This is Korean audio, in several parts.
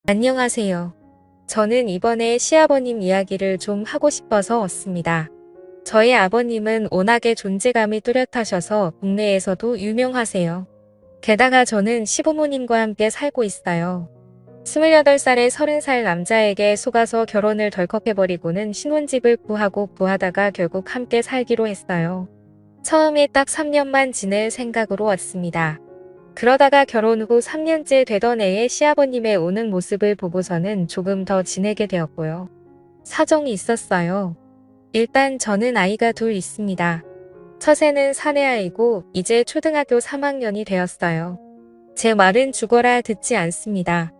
안녕하세요. 저는 이번에 시아버님 이야기를 좀 하고 싶어서 왔습니다. 저희 아버님은 워낙에 존재감이 뚜렷하셔서 국내에서도 유명하세요. 게다가 저는 시부모님과 함께 살고 있어요. 28살에 30살 남자에게 속아서 결혼을 덜컥해버리고는 신혼집을 구하고 구하다가 결국 함께 살기로 했어요. 처음에 딱 3년만 지낼 생각으로 왔습니다. 그러다가 결혼 후 3년째 되던 해에 시아버님의 오는 모습을 보고서는 조금 더 지내게 되었고요. 사정이 있었어요. 일단 저는 아이가 둘 있습니다. 첫째는 사내아이고 이제 초등학교 3학년이 되었어요. 제 말은 죽어라 듣지 않습니다.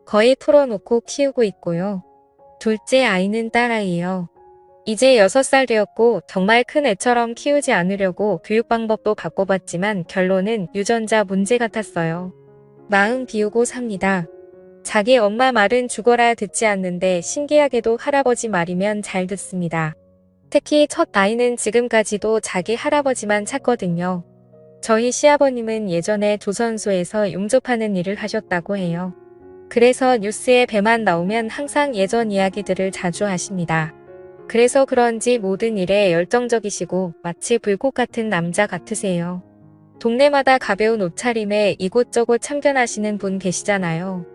거의 풀어놓고 키우고 있고요. 둘째 아이는 딸아이예요. 이제 6살 되었고 정말 큰 애처럼 키우지 않으려고 교육 방법도 바꿔봤지만 결론은 유전자 문제 같았어요. 마음 비우고 삽니다. 자기 엄마 말은 죽어라 듣지 않는데 신기하게도 할아버지 말이면 잘 듣습니다. 특히 첫 아이는 지금까지도 자기 할아버지만 찾거든요. 저희 시아버님은 예전에 조선소에서 용접하는 일을 하셨다고 해요. 그래서 뉴스에 배만 나오면 항상 예전 이야기들을 자주 하십니다. 그래서 그런지 모든 일에 열정적이시고 마치 불꽃 같은 남자 같으세요. 동네마다 가벼운 옷차림에 이곳저곳 참견하시는 분 계시잖아요.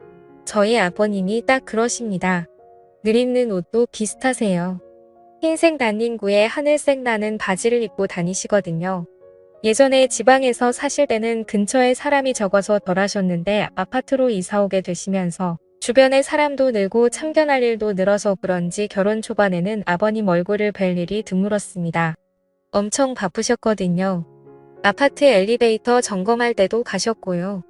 저희 아버님이 딱 그러십니다. 늘 입는 옷도 비슷하세요. 흰색 난닝구에 하늘색 나는 바지를 입고 다니시거든요. 예전에 지방에서 사실 때는 근처에 사람이 적어서 덜 하셨는데 아파트로 이사 오게 되시면서 주변에 사람도 늘고 참견할 일도 늘어서 그런지 결혼 초반에는 아버님 얼굴을 뵐 일이 드물었습니다. 엄청 바쁘셨거든요. 아파트 엘리베이터 점검할 때도 가셨고요.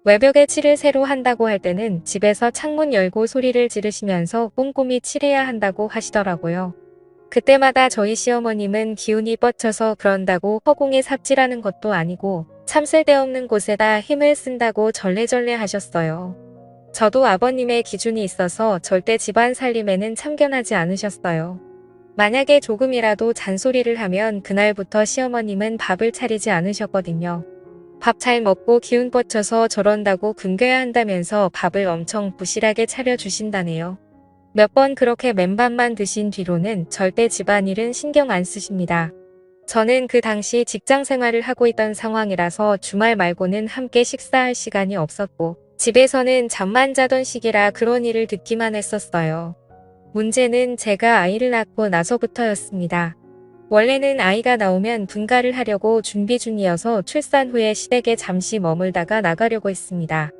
외벽에 칠을 새로 한다고 할 때는 집에서 창문 열고 소리를 지르시면서 꼼꼼히 칠해야 한다고 하시더라고요. 그때마다 저희 시어머님은 기운이 뻗쳐서 그런다고 허공에 삽질하는 것도 아니고 참 쓸데없는 곳에다 힘을 쓴다고 절레절레 하셨어요. 저도 아버님의 기준이 있어서 절대 집안 살림에는 참견하지 않으셨어요. 만약에 조금이라도 잔소리를 하면 그날부터 시어머님은 밥을 차리지 않으셨거든요. 밥 잘 먹고 기운 뻗쳐서 저런다고 굶겨야 한다면서 밥을 엄청 부실하게 차려주신다네요. 몇 번 그렇게 맨밥만 드신 뒤로는 절대 집안일은 신경 안 쓰십니다. 저는 그 당시 직장 생활을 하고 있던 상황이라서 주말 말고는 함께 식사할 시간이 없었고 집에서는 잠만 자던 시기라 그런 일을 듣기만 했었어요. 문제는 제가 아이를 낳고 나서부터였습니다. 원래는 아이가 나오면 분가를 하려고 준비 중이어서 출산 후에 시댁에 잠시 머물다가 나가려고 했습니다.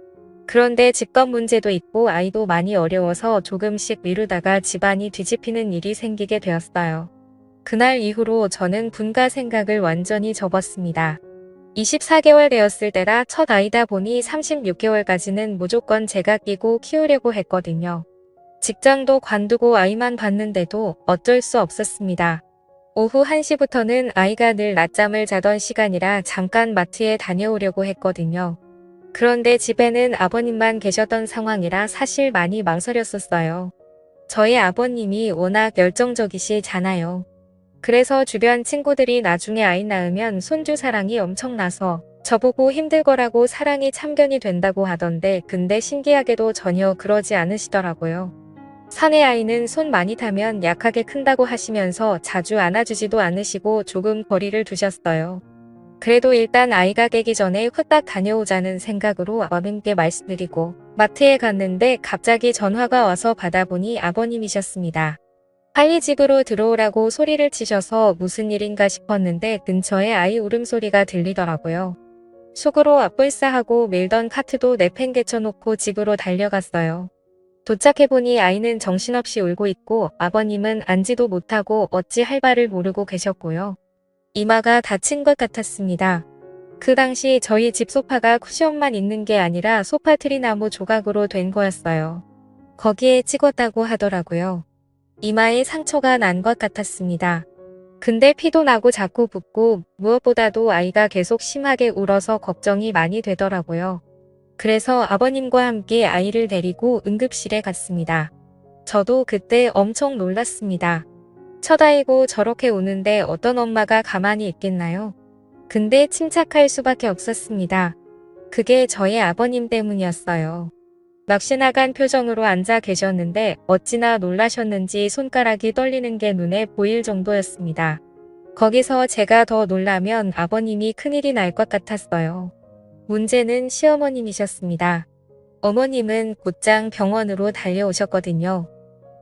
그런데 집값 문제도 있고 아이도 많이 어려워서 조금씩 미루다가 집안이 뒤집히는 일이 생기게 되었어요. 그날 이후로 저는 분가 생각을 완전히 접었습니다. 24개월 되었을 때라 첫 아이다 보니 36개월까지는 무조건 제가 끼고 키우려고 했거든요. 직장도 관두고 아이만 봤는데도 어쩔 수 없었습니다. 오후 1시부터는 아이가 늘 낮잠을 자던 시간이라 잠깐 마트에 다녀오려고 했거든요. 그런데 집에는 아버님만 계셨던 상황이라 사실 많이 망설였었어요. 저희 아버님이 워낙 열정적이시잖아요. 그래서 주변 친구들이 나중에 아이 낳으면 손주 사랑이 엄청나서 저보고 힘들 거라고 사랑이 참견이 된다고 하던데 근데 신기하게도 전혀 그러지 않으시더라고요. 사내 아이는 손 많이 타면 약하게 큰다고 하시면서 자주 안아주지도 않으시고 조금 거리를 두셨어요. 그래도 일단 아이가 깨기 전에 후딱 다녀오자는 생각으로 아버님께 말씀드리고 마트에 갔는데 갑자기 전화가 와서 받아보니 아버님이셨습니다. 빨리 집으로 들어오라고 소리를 치셔서 무슨 일인가 싶었는데 근처에 아이 울음소리가 들리더라고요. 속으로 앞불싸하고 밀던 카트도 내팽개쳐놓고 집으로 달려갔어요. 도착해보니 아이는 정신없이 울고 있고 아버님은 앉지도 못하고 어찌 할 바를 모르고 계셨고요. 이마가 다친 것 같았습니다. 그 당시 저희 집 소파가 쿠션만 있는 게 아니라 소파 트리나무 조각으로 된 거였어요. 거기에 찍었다고 하더라고요. 이마에 상처가 난 것 같았습니다. 근데 피도 나고 자꾸 붓고 무엇보다도 아이가 계속 심하게 울어서 걱정이 많이 되더라고요. 그래서 아버님과 함께 아이를 데리고 응급실에 갔습니다. 저도 그때 엄청 놀랐습니다. 첫 아이고 저렇게 우는데 어떤 엄마가 가만히 있겠나요? 근데 침착할 수밖에 없었습니다. 그게 저의 아버님 때문이었어요. 넋이 나간 표정으로 앉아 계셨는데 어찌나 놀라셨는지 손가락이 떨리는 게 눈에 보일 정도였습니다. 거기서 제가 더 놀라면 아버님이 큰일이 날 것 같았어요. 문제는 시어머님이셨습니다. 어머님은 곧장 병원으로 달려오셨거든요.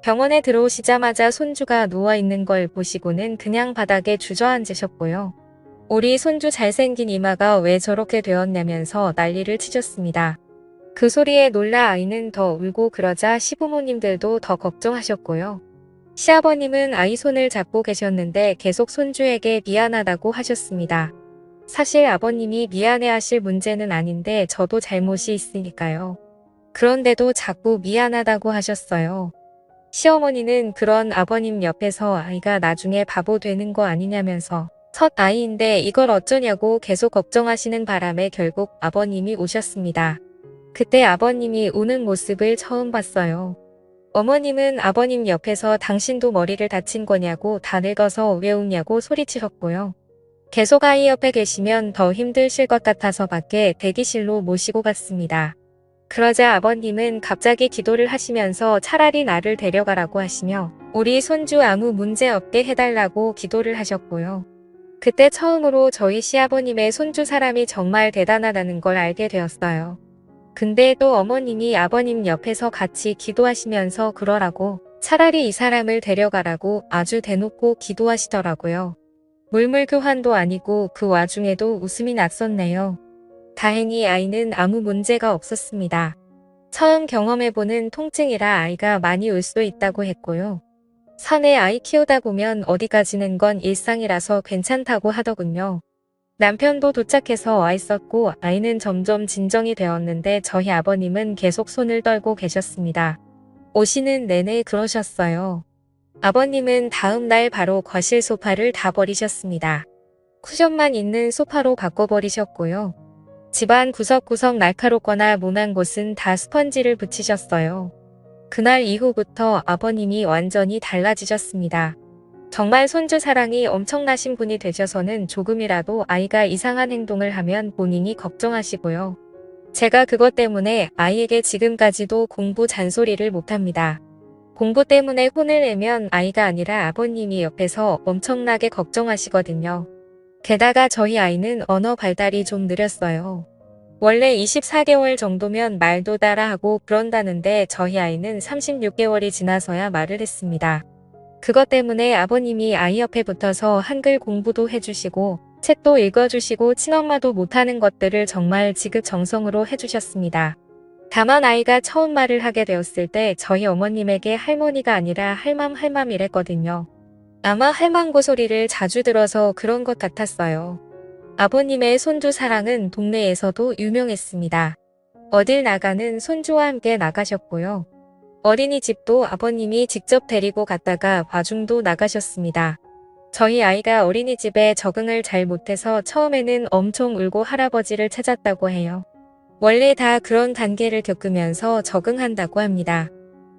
병원에 들어오시자마자 손주가 누워있는 걸 보시고는 그냥 바닥에 주저앉으셨고요. 우리 손주 잘생긴 이마가 왜 저렇게 되었냐면서 난리를 치셨습니다. 그 소리에 놀라 아이는 더 울고 그러자 시부모님들도 더 걱정하셨고요. 시아버님은 아이 손을 잡고 계셨는데 계속 손주에게 미안하다고 하셨습니다. 사실 아버님이 미안해하실 문제는 아닌데 저도 잘못이 있으니까요. 그런데도 자꾸 미안하다고 하셨어요. 시어머니는 그런 아버님 옆에서 아이가 나중에 바보 되는 거 아니냐면서 첫 아이인데 이걸 어쩌냐고 계속 걱정하시는 바람에 결국 아버님이 오셨습니다. 그때 아버님이 우는 모습을 처음 봤어요. 어머님은 아버님 옆에서 당신도 머리를 다친 거냐고 다 늙어서 왜 웃냐고 소리치셨고요. 계속 아이 옆에 계시면 더 힘드실 것 같아서 밖에 대기실로 모시고 갔습니다. 그러자 아버님은 갑자기 기도를 하시면서 차라리 나를 데려가라고 하시며 우리 손주 아무 문제 없게 해달라고 기도를 하셨고요. 그때 처음으로 저희 시아버님의 손주 사람이 정말 대단하다는 걸 알게 되었어요. 근데 또 어머님이 아버님 옆에서 같이 기도하시면서 그러라고 차라리 이 사람을 데려가라고 아주 대놓고 기도하시더라고요. 물물교환도 아니고 그 와중에도 웃음이 났었네요. 다행히 아이는 아무 문제가 없었습니다. 처음 경험해보는 통증이라 아이가 많이 울 수 있다고 했고요. 산에 아이 키우다 보면 어디 가지는 건 일상이라서 괜찮다고 하더군요. 남편도 도착해서 와 있었고 아이는 점점 진정이 되었는데 저희 아버님은 계속 손을 떨고 계셨습니다. 오시는 내내 그러셨어요. 아버님은 다음 날 바로 거실 소파를 다 버리셨습니다. 쿠션만 있는 소파로 바꿔버리셨고요. 집안 구석구석 날카롭거나 모난 곳은 다 스펀지를 붙이셨어요. 그날 이후부터 아버님이 완전히 달라지셨습니다. 정말 손주 사랑이 엄청나신 분이 되셔서는 조금이라도 아이가 이상한 행동을 하면 본인이 걱정하시고요. 제가 그것 때문에 아이에게 지금까지도 공부 잔소리를 못합니다. 공부 때문에 혼을 내면 아이가 아니라 아버님이 옆에서 엄청나게 걱정하시거든요. 게다가 저희 아이는 언어 발달이 좀 느렸어요. 원래 24개월 정도면 말도 따라하고 그런다는데 저희 아이는 36개월이 지나서야 말을 했습니다. 그것 때문에 아버님이 아이 옆에 붙어서 한글 공부도 해주시고 책도 읽어주시고 친엄마도 못하는 것들을 정말 지극정성으로 해주셨습니다. 다만 아이가 처음 말을 하게 되었을 때 저희 어머님에게 할머니가 아니라 할맘이랬거든요. 아마 할망구 소리를 자주 들어서 그런 것 같았어요. 아버님의 손주 사랑은 동네에서도 유명했습니다. 어딜 나가는 손주와 함께 나가셨고요. 어린이집도 아버님이 직접 데리고 갔다가 과중도 나가셨습니다. 저희 아이가 어린이집에 적응을 잘 못해서 처음에는 엄청 울고 할아버지를 찾았다고 해요. 원래 다 그런 단계를 겪으면서 적응한다고 합니다.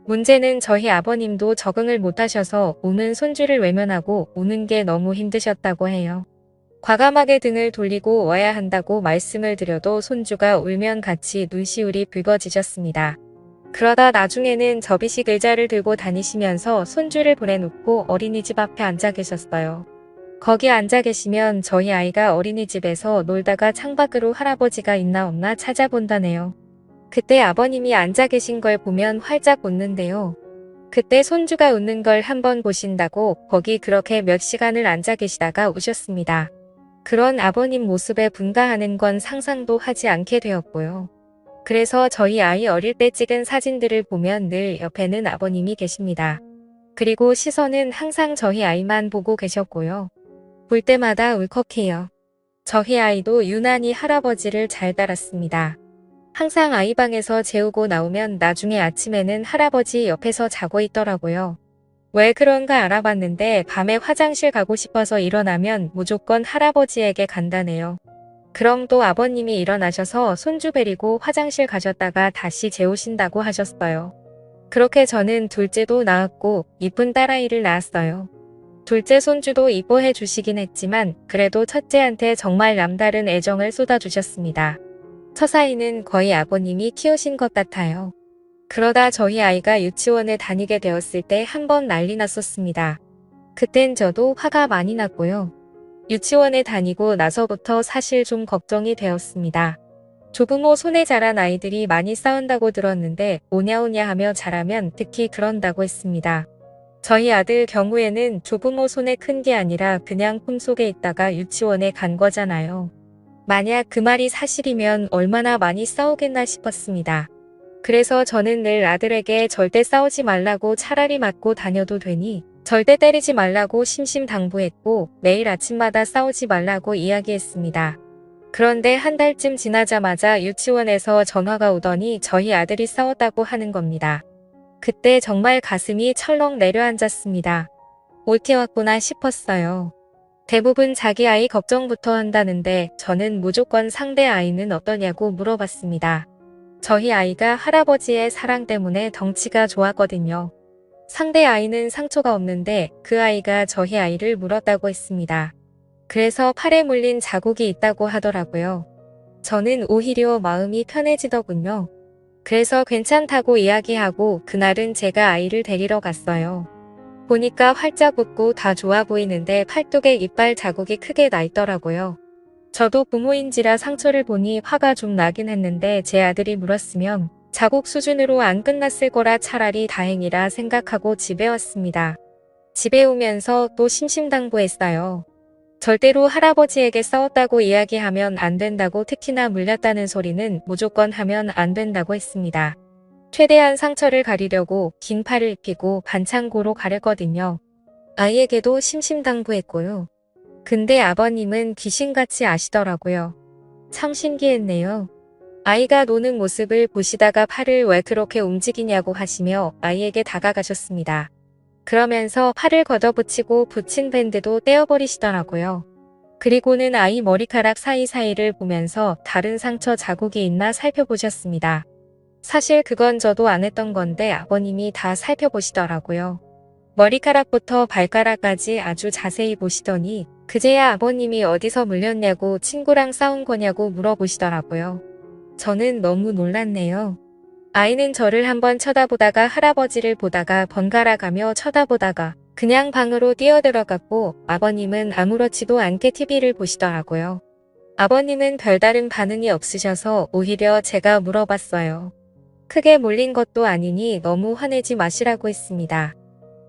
문제는 저희 아버님도 적응을 못하셔서 우는 손주를 외면하고 우는 게 너무 힘드셨다고 해요. 과감하게 등을 돌리고 와야 한다고 말씀을 드려도 손주가 울면 같이 눈시울이 붉어지셨습니다. 그러다 나중에는 접이식 의자를 들고 다니시면서 손주를 보내놓고 어린이집 앞에 앉아 계셨어요. 거기 앉아 계시면 저희 아이가 어린이집에서 놀다가 창밖으로 할아버지가 있나 없나 찾아본다네요. 그때 아버님이 앉아 계신 걸 보면 활짝 웃는데요. 그때 손주가 웃는 걸 한번 보신다고 거기 그렇게 몇 시간을 앉아 계시다가 우셨습니다. 그런 아버님 모습에 분가하는 건 상상도 하지 않게 되었고요. 그래서 저희 아이 어릴 때 찍은 사진들을 보면 늘 옆에는 아버님이 계십니다. 그리고 시선은 항상 저희 아이만 보고 계셨고요. 볼 때마다 울컥해요. 저희 아이도 유난히 할아버지를 잘 따랐습니다. 항상 아이 방에서 재우고 나오면 나중에 아침에는 할아버지 옆에서 자고 있더라고요. 왜 그런가 알아봤는데 밤에 화장실 가고 싶어서 일어나면 무조건 할아버지에게 간다네요. 그럼 또 아버님이 일어나셔서 손주 데리고 화장실 가셨다가 다시 재우신다고 하셨어요. 그렇게 저는 둘째도 낳았고 이쁜 딸아이를 낳았어요. 둘째 손주도 이뻐해 주시긴 했지만 그래도 첫째한테 정말 남다른 애정을 쏟아주셨습니다. 처사이는 거의 아버님이 키우신 것 같아요. 그러다 저희 아이가 유치원에 다니게 되었을 때 한 번 난리 났었습니다. 그땐 저도 화가 많이 났고요. 유치원에 다니고 나서부터 사실 좀 걱정이 되었습니다. 조부모 손에 자란 아이들이 많이 싸운다고 들었는데 오냐오냐 하며 자라면 특히 그런다고 했습니다. 저희 아들 경우에는 조부모 손에 큰 게 아니라 그냥 품속에 있다가 유치원에 간 거잖아요. 만약 그 말이 사실이면 얼마나 많이 싸우겠나 싶었습니다. 그래서 저는 늘 아들에게 절대 싸우지 말라고 차라리 맞고 다녀도 되니 절대 때리지 말라고 심심당부했고 매일 아침마다 싸우지 말라고 이야기했습니다. 그런데 한 달쯤 지나자마자 유치원에서 전화가 오더니 저희 아들이 싸웠다고 하는 겁니다. 그때 정말 가슴이 철렁 내려앉았습니다. 옳게 왔구나 싶었어요. 대부분 자기 아이 걱정부터 한다는데 저는 무조건 상대 아이는 어떠냐고 물어봤습니다. 저희 아이가 할아버지의 사랑 때문에 덩치가 좋았거든요. 상대 아이는 상처가 없는데 그 아이가 저희 아이를 물었다고 했습니다. 그래서 팔에 물린 자국이 있다고 하더라고요. 저는 오히려 마음이 편해지더군요. 그래서 괜찮다고 이야기하고 그날은 제가 아이를 데리러 갔어요. 보니까 활짝 웃고 다 좋아 보이는데 팔뚝에 이빨 자국이 크게 나 있더라고요. 저도 부모인지라 상처를 보니 화가 좀 나긴 했는데 제 아들이 물었으면 자국 수준으로 안 끝났을 거라 차라리 다행이라 생각하고 집에 왔습니다. 집에 오면서 또 심심당부했어요. 절대로 할아버지에게 싸웠다고 이야기하면 안 된다고 특히나 물렸다는 소리는 무조건 하면 안 된다고 했습니다. 최대한 상처를 가리려고 긴 팔을 입히고 반창고로 가렸거든요. 아이에게도 심심당부했고요. 근데 아버님은 귀신같이 아시더라고요. 참 신기했네요. 아이가 노는 모습을 보시다가 팔을 왜 그렇게 움직이냐고 하시며 아이에게 다가가셨습니다. 그러면서 팔을 걷어붙이고 붙인 밴드도 떼어버리시더라고요. 그리고는 아이 머리카락 사이사이를 보면서 다른 상처 자국이 있나 살펴보셨습니다. 사실 그건 저도 안 했던 건데 아버님이 다 살펴보시더라고요. 머리카락부터 발가락까지 아주 자세히 보시더니 그제야 아버님이 어디서 물렸냐고 친구랑 싸운 거냐고 물어보시더라고요. 저는 너무 놀랐네요. 아이는 저를 한번 쳐다보다가 할아버지를 보다가 번갈아 가며 쳐다보다가 그냥 방으로 뛰어들어갔고 아버님은 아무렇지도 않게 TV를 보시더라고요. 아버님은 별다른 반응이 없으셔서 오히려 제가 물어봤어요. 크게 물린 것도 아니니 너무 화내지 마시라고 했습니다.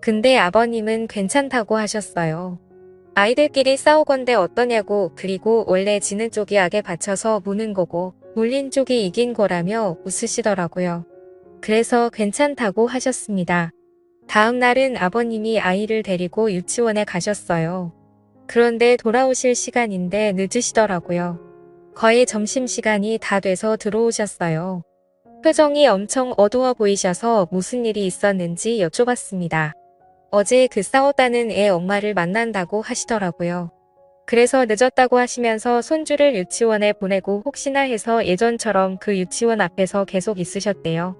근데 아버님은 괜찮다고 하셨어요. 아이들끼리 싸우건대 어떠냐고 그리고 원래 지는 쪽이 악에 받쳐서 무는 거고 물린 쪽이 이긴 거라며 웃으시더라고요. 그래서 괜찮다고 하셨습니다. 다음 날은 아버님이 아이를 데리고 유치원에 가셨어요. 그런데 돌아오실 시간인데 늦으시더라고요. 거의 점심시간이 다 돼서 들어오셨어요. 표정이 엄청 어두워 보이셔서 무슨 일이 있었는지 여쭤봤습니다. 어제 그 싸웠다는 애 엄마를 만난다고 하시더라고요. 그래서 늦었다고 하시면서 손주를 유치원에 보내고 혹시나 해서 예전처럼 그 유치원 앞에서 계속 있으셨대요.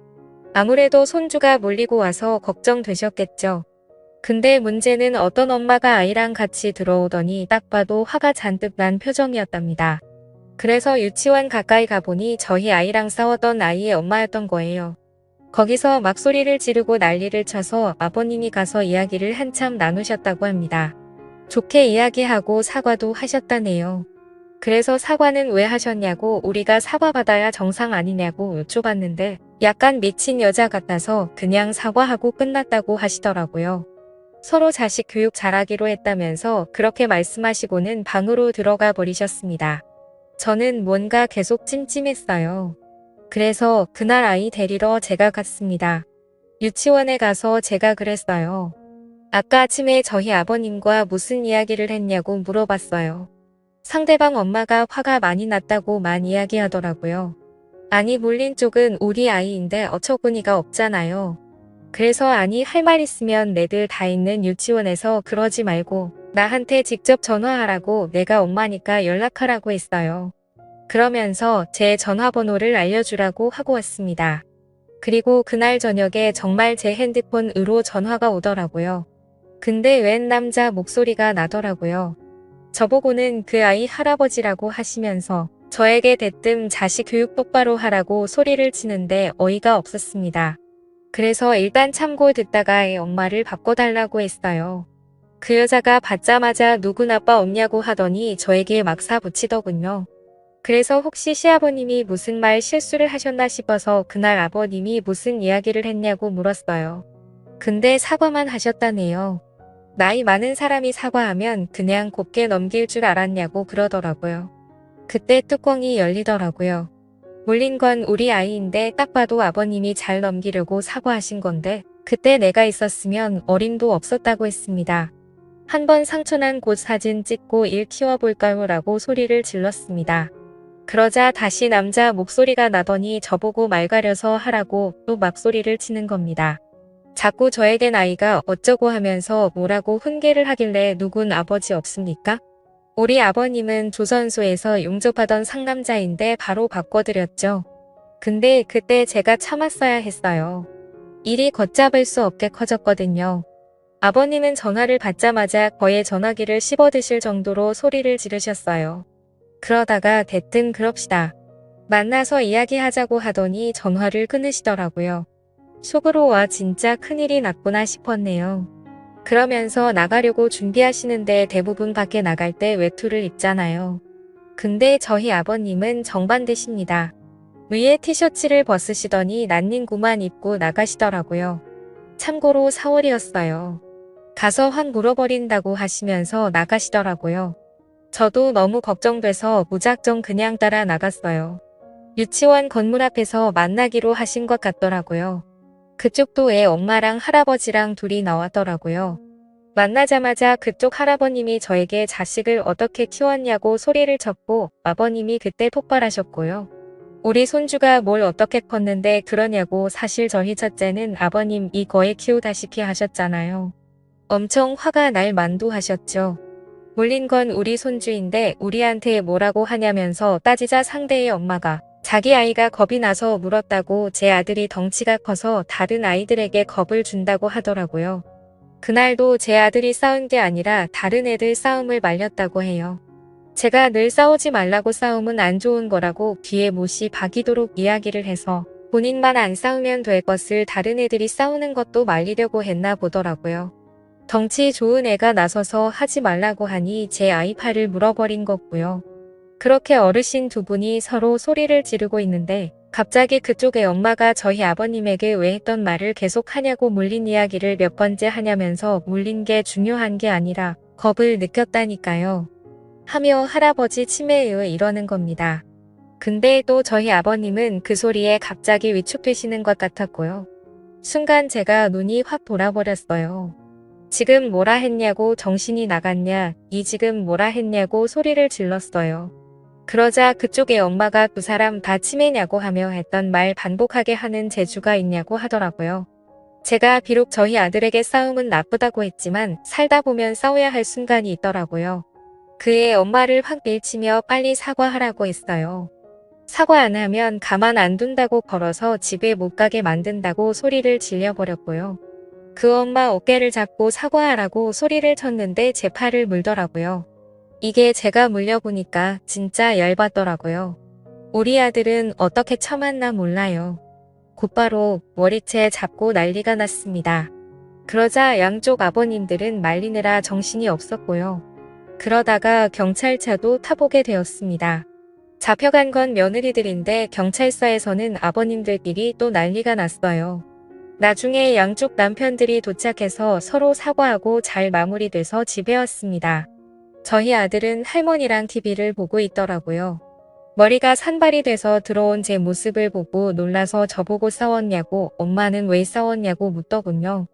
아무래도 손주가 몰리고 와서 걱정되셨겠죠. 근데 문제는 어떤 엄마가 아이랑 같이 들어오더니 딱 봐도 화가 잔뜩 난 표정이었답니다. 그래서 유치원 가까이 가보니 저희 아이랑 싸웠던 아이의 엄마였던 거예요. 거기서 막 소리를 지르고 난리를 쳐서 아버님이 가서 이야기를 한참 나누셨다고 합니다. 좋게 이야기하고 사과도 하셨다네요. 그래서 사과는 왜 하셨냐고 우리가 사과받아야 정상 아니냐고 여쭤봤는데 약간 미친 여자 같아서 그냥 사과하고 끝났다고 하시더라고요. 서로 자식 교육 잘하기로 했다면서 그렇게 말씀하시고는 방으로 들어가 버리셨습니다. 저는 뭔가 계속 찜찜했어요. 그래서 그날 아이 데리러 제가 갔습니다. 유치원에 가서 제가 그랬어요. 아까 아침에 저희 아버님과 무슨 이야기를 했냐고 물어봤어요. 상대방 엄마가 화가 많이 났다고만 이야기하더라고요. 아니 물린 쪽은 우리 아이인데 어처구니가 없잖아요. 그래서 아니 할 말 있으면 내들 다 있는 유치원에서 그러지 말고 나한테 직접 전화하라고 내가 엄마니까 연락하라고 했어요. 그러면서 제 전화번호를 알려주라고 하고 왔습니다. 그리고 그날 저녁에 정말 제 핸드폰으로 전화가 오더라고요. 근데 웬 남자 목소리가 나더라고요. 저보고는 그 아이 할아버지라고 하시면서 저에게 대뜸 자식 교육 똑바로 하라고 소리를 치는데 어이가 없었습니다. 그래서 일단 참고 듣다가 애 엄마를 바꿔달라고 했어요. 그 여자가 받자마자 누군 아빠 없냐고 하더니 저에게 막 사붙이더군요. 그래서 혹시 시아버님이 무슨 말 실수를 하셨나 싶어서 그날 아버님이 무슨 이야기를 했냐고 물었어요. 근데 사과만 하셨다네요. 나이 많은 사람이 사과하면 그냥 곱게 넘길 줄 알았냐고 그러더라고요. 그때 뚜껑이 열리더라고요. 물린 건 우리 아이인데 딱 봐도 아버님이 잘 넘기려고 사과하신 건데 그때 내가 있었으면 어림도 없었다고 했습니다. 한번 상처난 곳 사진 찍고 일 키워볼까요? 라고 소리를 질렀습니다. 그러자 다시 남자 목소리가 나더니 저보고 말 가려서 하라고 또 막소리를 치는 겁니다. 자꾸 저에겐 아이가 어쩌고 하면서 뭐라고 훈계를 하길래 누군 아버지 없습니까? 우리 아버님은 조선소에서 용접하던 상남자인데 바로 바꿔드렸죠. 근데 그때 제가 참았어야 했어요. 일이 걷잡을 수 없게 커졌거든요. 아버님은 전화를 받자마자 거의 전화기를 씹어드실 정도로 소리를 지르셨어요. 그러다가 대뜸 그럽시다. 만나서 이야기하자고 하더니 전화를 끊으시더라고요. 속으로 와 진짜 큰일이 났구나 싶었네요. 그러면서 나가려고 준비하시는데 대부분 밖에 나갈 때 외투를 입잖아요. 근데 저희 아버님은 정반대십니다. 위에 티셔츠를 벗으시더니 난닝구만 입고 나가시더라고요. 참고로 4월이었어요. 가서 확 물어버린다고 하시면서 나가시더라고요. 저도 너무 걱정돼서 무작정 그냥 따라 나갔어요. 유치원 건물 앞에서 만나기로 하신 것 같더라고요. 그쪽도 애 엄마랑 할아버지랑 둘이 나왔더라고요. 만나자마자 그쪽 할아버님이 저에게 자식을 어떻게 키웠냐고 소리를 쳤고 아버님이 그때 폭발하셨고요. 우리 손주가 뭘 어떻게 컸는데 그러냐고 사실 저희 첫째는 아버님 이 거에 키우다시피 하셨잖아요. 엄청 화가 날 만도 하셨죠. 물린 건 우리 손주인데 우리한테 뭐라고 하냐면서 따지자 상대의 엄마가 자기 아이가 겁이 나서 물었다고 제 아들이 덩치가 커서 다른 아이들에게 겁을 준다고 하더라고요. 그날도 제 아들이 싸운 게 아니라 다른 애들 싸움을 말렸다고 해요. 제가 늘 싸우지 말라고 싸움은 안 좋은 거라고 귀에 못이 박이도록 이야기를 해서 본인만 안 싸우면 될 것을 다른 애들이 싸우는 것도 말리려고 했나 보더라고요. 덩치 좋은 애가 나서서 하지 말라고 하니 제 아이 팔을 물어버린 거고요. 그렇게 어르신 두 분이 서로 소리를 지르고 있는데 갑자기 그쪽의 엄마가 저희 아버님에게 왜 했던 말을 계속 하냐고 물린 이야기를 몇 번째 하냐면서 물린 게 중요한 게 아니라 겁을 느꼈다니까요. 하며 할아버지 치매예요 이러는 겁니다. 근데 또 저희 아버님은 그 소리에 갑자기 위축되시는 것 같았고요. 순간 제가 눈이 확 돌아버렸어요. 지금 뭐라 했냐고 정신이 나갔냐, 이 지금 뭐라 했냐고 소리를 질렀어요. 그러자 그쪽의 엄마가 두 사람 다 치매냐고 하며 했던 말 반복하게 하는 재주가 있냐고 하더라고요. 제가 비록 저희 아들에게 싸움은 나쁘다고 했지만 살다 보면 싸워야 할 순간이 있더라고요. 그의 엄마를 확 밀치며 빨리 사과하라고 했어요. 사과 안 하면 가만 안 둔다고 걸어서 집에 못 가게 만든다고 소리를 질려버렸고요. 그 엄마 어깨를 잡고 사과하라고 소리를 쳤는데 제 팔을 물더라고요. 이게 제가 물려보니까 진짜 열받더라고요. 우리 아들은 어떻게 참았나 몰라요. 곧바로 머리채 잡고 난리가 났습니다. 그러자 양쪽 아버님들은 말리느라 정신이 없었고요. 그러다가 경찰차도 타보게 되었습니다. 잡혀간 건 며느리들인데 경찰서에서는 아버님들끼리 또 난리가 났어요. 나중에 양쪽 남편들이 도착해서 서로 사과하고 잘 마무리돼서 집에 왔습니다. 저희 아들은 할머니랑 TV를 보고 있더라고요. 머리가 산발이 돼서 들어온 제 모습을 보고 놀라서 저보고 싸웠냐고 엄마는 왜 싸웠냐고 묻더군요.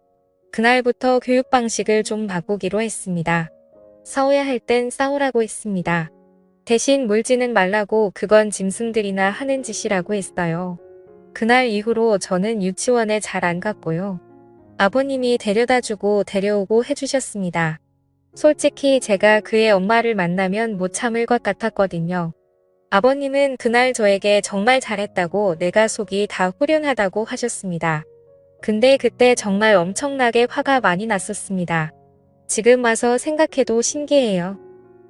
그날부터 교육 방식을 좀 바꾸기로 했습니다. 싸워야 할 땐 싸우라고 했습니다. 대신 물지는 말라고 그건 짐승들이나 하는 짓이라고 했어요. 그날 이후로 저는 유치원에 잘 안 갔고요. 아버님이 데려다주고 데려오고 해주셨습니다. 솔직히 제가 그의 엄마를 만나면 못 참을 것 같았거든요. 아버님은 그날 저에게 정말 잘했다고 내가 속이 다 후련하다고 하셨습니다. 근데 그때 정말 엄청나게 화가 많이 났었습니다. 지금 와서 생각해도 신기해요.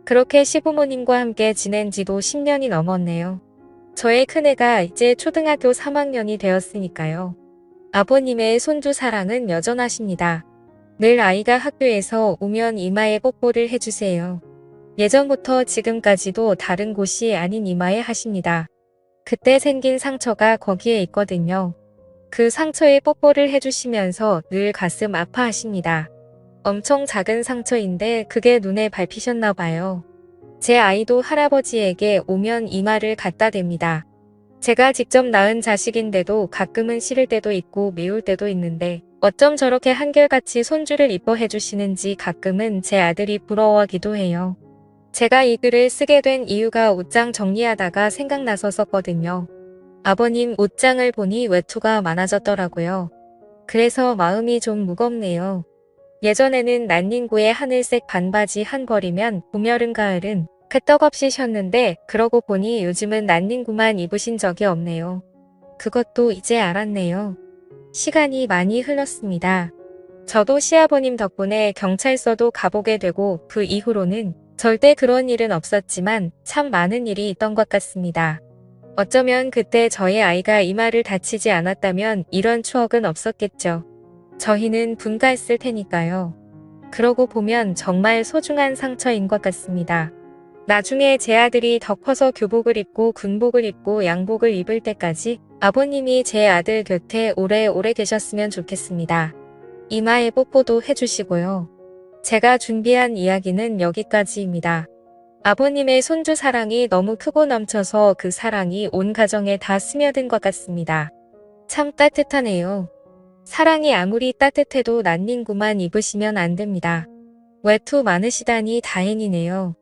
그렇게 시부모님과 함께 지낸 지도 10년이 넘었네요. 저의 큰애가 이제 초등학교 3학년이 되었으니까요. 아버님의 손주 사랑은 여전하십니다. 늘 아이가 학교에서 오면 이마에 뽀뽀를 해주세요. 예전부터 지금까지도 다른 곳이 아닌 이마에 하십니다. 그때 생긴 상처가 거기에 있거든요. 그 상처에 뽀뽀를 해주시면서 늘 가슴 아파하십니다. 엄청 작은 상처인데 그게 눈에 밟히셨나 봐요. 제 아이도 할아버지에게 오면 이마를 갖다 댑니다. 제가 직접 낳은 자식인데도 가끔은 싫을 때도 있고 미울 때도 있는데 어쩜 저렇게 한결같이 손주를 이뻐해 주시는지 가끔은 제 아들이 부러워하기도 해요. 제가 이 글을 쓰게 된 이유가 옷장 정리하다가 생각나서 썼거든요. 아버님 옷장을 보니 외투가 많아졌더라고요. 그래서 마음이 좀 무겁네요. 예전에는 난닝구에 하늘색 반바지 한 벌이면 봄, 여름, 가을은 끄떡없이 쉬었는데 그러고 보니 요즘은 난닝구만 입으신 적이 없네요. 그것도 이제 알았네요. 시간이 많이 흘렀습니다. 저도 시아버님 덕분에 경찰서도 가보게 되고 그 이후로는 절대 그런 일은 없었지만 참 많은 일이 있던 것 같습니다. 어쩌면 그때 저희 아이가 이마를 다치지 않았다면 이런 추억은 없었겠죠. 저희는 분가했을 테니까요. 그러고 보면 정말 소중한 상처인 것 같습니다. 나중에 제 아들이 더 커서 교복을 입고 군복을 입고 양복을 입을 때까지 아버님이 제 아들 곁에 오래오래 계셨으면 좋겠습니다. 이마에 뽀뽀도 해주시고요. 제가 준비한 이야기는 여기까지입니다. 아버님의 손주 사랑이 너무 크고 넘쳐서 그 사랑이 온 가정에 다 스며든 것 같습니다. 참 따뜻하네요. 사랑이 아무리 따뜻해도 난닝구만 입으시면 안 됩니다. 외투 많으시다니 다행이네요.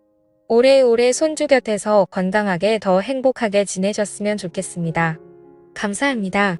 오래오래 손주 곁에서 건강하게 더 행복하게 지내셨으면 좋겠습니다. 감사합니다.